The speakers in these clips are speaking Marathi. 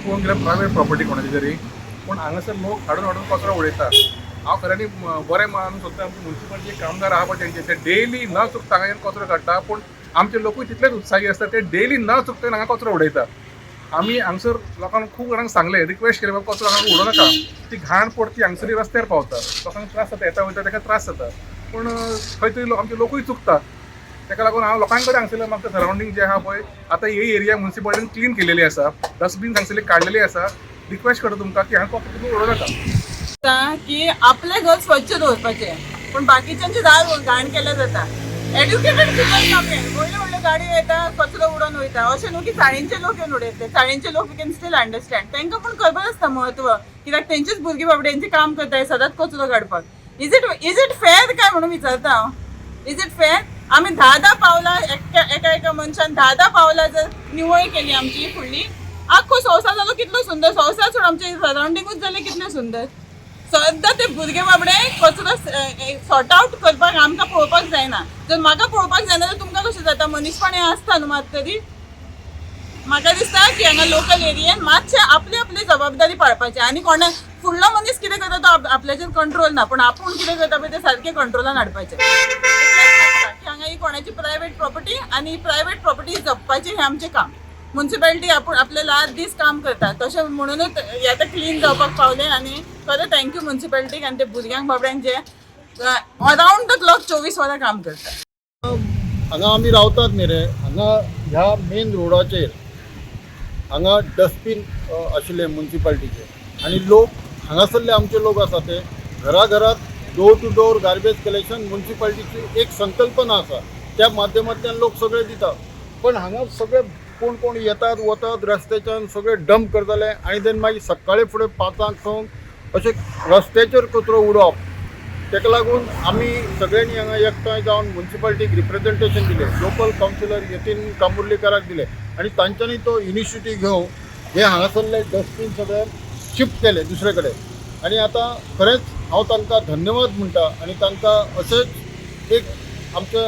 पळोवंक गेल्यार प्रायवेट प्रॉपर्टी कोणाची तरी, पूण हांगासर लोक हाडून हाडून कचरो उडयता. हांव खऱ्यांनी बरें मानूंक सोदता आमचे म्युन्सिपालिटी कामगार आहा पळय तेंचे, ते डेली न चुकता हांगा येवन कचरो काडटा, पूण आमचे लोकूय तितलेच उत्साही आसता, ते डेली न चुकता हांगा कचरो उडयता. आमी हांगसर लोकांक खूब जाणांक सांगलें, रिक्वेस्ट केलें बाबा कचरो हांगा उडोवं नाका, ती घाण पडटी हांगसरी रस्त्यार पावता, लोकांक त्रास जाता, येता वयता ताका त्रास जाता. पूण खंय तरी आमचे लोकूय चुकता. ताका लागून हांव लोकां कडेन हांगसरलें आमच्या सरावंडींग जे आहा पळय, आतां ही एरिया म्युन्सिपालिटीन क्लीन केलेली आसा, डस्टबीन हांगसरली काडलेली आसा. रिक्वेस्ट करता तुमकां की हांगा फक्त तुमी उडोवं नाका. की आपले घर स्वच्छ दवरपाचे, पण बाकीच्यांचे दार घाण केले जाता. एड्युकेटेड पीपल कमी, व्हडल्यो व्हडल्यो गाडयो येता, कचरो उडोवन वयता. अशें न्हू की चाळींचे लोक येवन उडयतले. चाळींचे लोक वी कॅन स्टील अंडरस्टँड, तांकां पण खबर आसता म्हत्व, कित्याक तेंचेच भुरगीं बाबड्यांचे काम करताय सदांच कचरो काडपाक. इज इट फेअर काय म्हणून विचारता हांव. Is it fair? आमी 10 पावलां एका मनशान 10 पावलां जर निवळ केली आमची फुडली, आख्खो संवसार जालो कितलो सुंदर. संवसार सोड आमचे सरावंडिंगूच जालें कितलें सुंदर. सद्दां ते भुरगे बाबडे कचरो सॉर्ट आउट करपाक आमकां पळोवपाक जायना. जर म्हाका पळोवपाक जायना जाल्यार तुमकां कशें जाता? मनीसपणी आसता न्हू मात तरी. म्हाका दिसता की हांगा लोकल एरियेन मातशें आपली जबाबदारी पाळपाची, आनी कोणा फुडलो मनीस कितें करता तो आपल्याचेर कंट्रोल ना, पूण आपूण कितें करता पळय तें सारकें कंट्रोलान हाडपाचें. की हांगा ही कोणाची प्रायवेट प्रॉपर्टी, आनी प्रायवेट प्रॉपर्टी जपपाची हें आमचें काम. म्युन्सिपालिटी आपले लास्ट दीस काम करता, तशें म्हणूनच हे आतां क्लीन जावपाक पावलें. आनी खरें थँक्यू म्युन्सिपालिटीक आनी ते भुरग्यांक बाबड्यांक जे अरावंड द क्लॉक 24 वरां काम करता. हांगा आमी रावतात न्ही रे, हांगा ह्या मेन रोडाचेर हांगा डस्टबीन आशिल्ले म्युन्सिपालिटीचे, आनी लोक हांगासरले आमचे लोक आसा ते घराघरात door to door garbage collection म्युन्सिपालिटीची एक संकल्पना आसा, त्या माध्यमांतल्यान लोक सगळे दितात. पण हांगा सगळे कोण कोण येतात वतात रस्त्याच्यान सगळे डंप करताले, आनी देन मागीर सकाळी फुडें 5 संक अशें रस्त्याचेर कचरो उडोवप. ताका लागून आमी सगळ्यांनी हांगा एकठांय जावन म्युन्सिपालिटीक रिप्रेझेंटेशन दिलें, लोकल कावन्सिलर यतीन कांबुर्लीकाराक दिलें, आनी तांच्यांनी तो इनिशिएटीव घेवन हे हांगासरले डस्टबीन सगळे शिफ्ट केले दुसरे कडेन. आनी आतां खरेंच हांव तांकां धन्यवाद म्हणटा, आनी तांकां अशेंच एक आमचे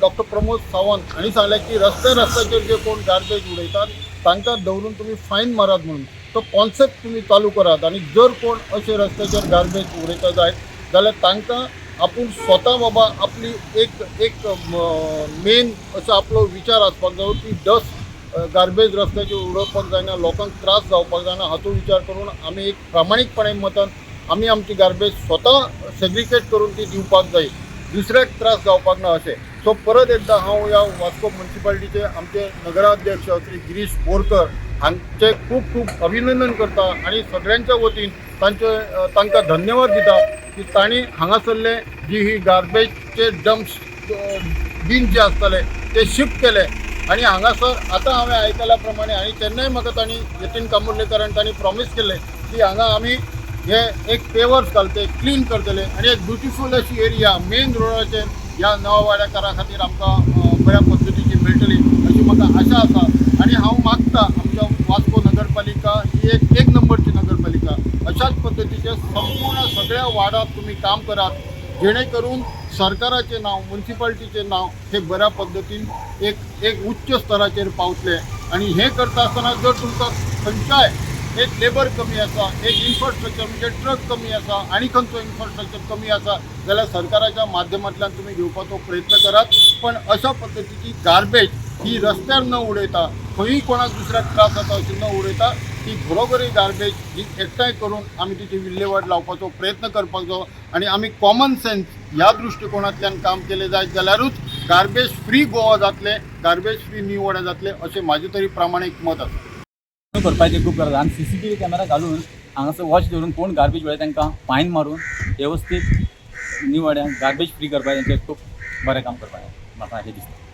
डॉक्टर प्रमोद सावंत हांणी सांगलें की रस्त्याचेर जे कोण गार्बेज उडयतात तांकां दवरून तुमी फायन मारात म्हणून. तो कॉन्सेप्ट तुमी चालू करात, आनी जर कोण अशे रस्त्याचेर गार्बेज उडयता जायत जाल्यार तांकां आपूण स्वता बाबा आपली एक मेन असो आपलो विचार आसपाक जाय की डस्ट गार्बेज रस्त्याचेर उडोवपाक जायना, लोकांक त्रास जावपाक जायना, हाचो विचार करून आमी एक प्रामाणीकपणे मतान आमी आमची गार्बेज स्वता सेग्रिगेट करून ती दिवपाक जाय, दुसऱ्याक त्रास जावपाक ना अशें. सो परत एकदां हांव ह्या वास्को म्युन्सिपालिटीचे आमचे नगराध्यक्ष श्री गिरीश बोरकर हांचे खूब खूब अभिनंदन करता, आनी सगळ्यांच्या वतीन तांकां धन्यवाद दिता की तांणी हांगासरले जी ही गार्बेजचे डंप्स बीन जे आसताले ते शिफ्ट केले. आनी हांगासर आतां हांवें आयकल्या प्रमाणे आनी तेन्नाय म्हाका तांणी यतीन कांबुर्लेकारान तांणी प्रॉमीस केलें की हांगा आमी हे एक पेवर्स घालते, क्लीन करतले, आनी एक ब्युटिफूल अशी एरिया मेन रोडाचेर ह्या नवा वाड्याकारा खातीर आमकां बऱ्या पद्दतीची मेळटली अशी म्हाका आशा आसा. आनी हांव मागता आमच्या वास्को नगरपालिका ही एक नंबरची नगरपालिका, अशाच पद्दतीचे संपूर्ण सगळ्या वार्डात तुमी काम करात, जेणे करून सरकाराचें नांव म्युन्सिपालिटीचें नांव हे बऱ्या पद्दतीन एक उच्च स्तराचेर पावतलें. आनी हें करता आसतना जर तुमकां खंयच्याय एक लेबर कमी आसा, एक इन्फ्रास्ट्रक्चर म्हणजे ट्रक कमी आसा, आनी खंयचो इन्फ्रास्ट्रक्चर कमी आसा जाल्यार सरकाराच्या माध्यमांतल्यान तुमी घेवपाचो प्रयत्न करात. पण अशा पद्दतीची गार्बेज ही रस्त्यार न उडयता, खंयूय कोणाक दुसऱ्याक त्रास जाता अशी न उडयता, ती घरोघरी गार्बेज ही एकठांय करून आमी तिची विल्हेवाट लावपाचो प्रयत्न करपाक जाय. आनी आमी कॉमन सेन्स ह्या दृश्टिकोनांतल्यान काम केलें जायत जाल्यारूच गार्बेज फ्री गोवा जातलें, गार्बेज फ्री न्यू वाडा जातलें अशें म्हाजें तरी प्रामाणीक मत आसा. करपाचें खूब गरज आनी CCTV कॅमेरा घालून हांगासर वॉच दवरून कोण गार्बेज उडयता तांकां फायन मारून वेवस्थीत न्यू वाड्याक गार्बेज फ्री करपाचें खूब बरें काम करपाचें म्हाका अशें दिसता.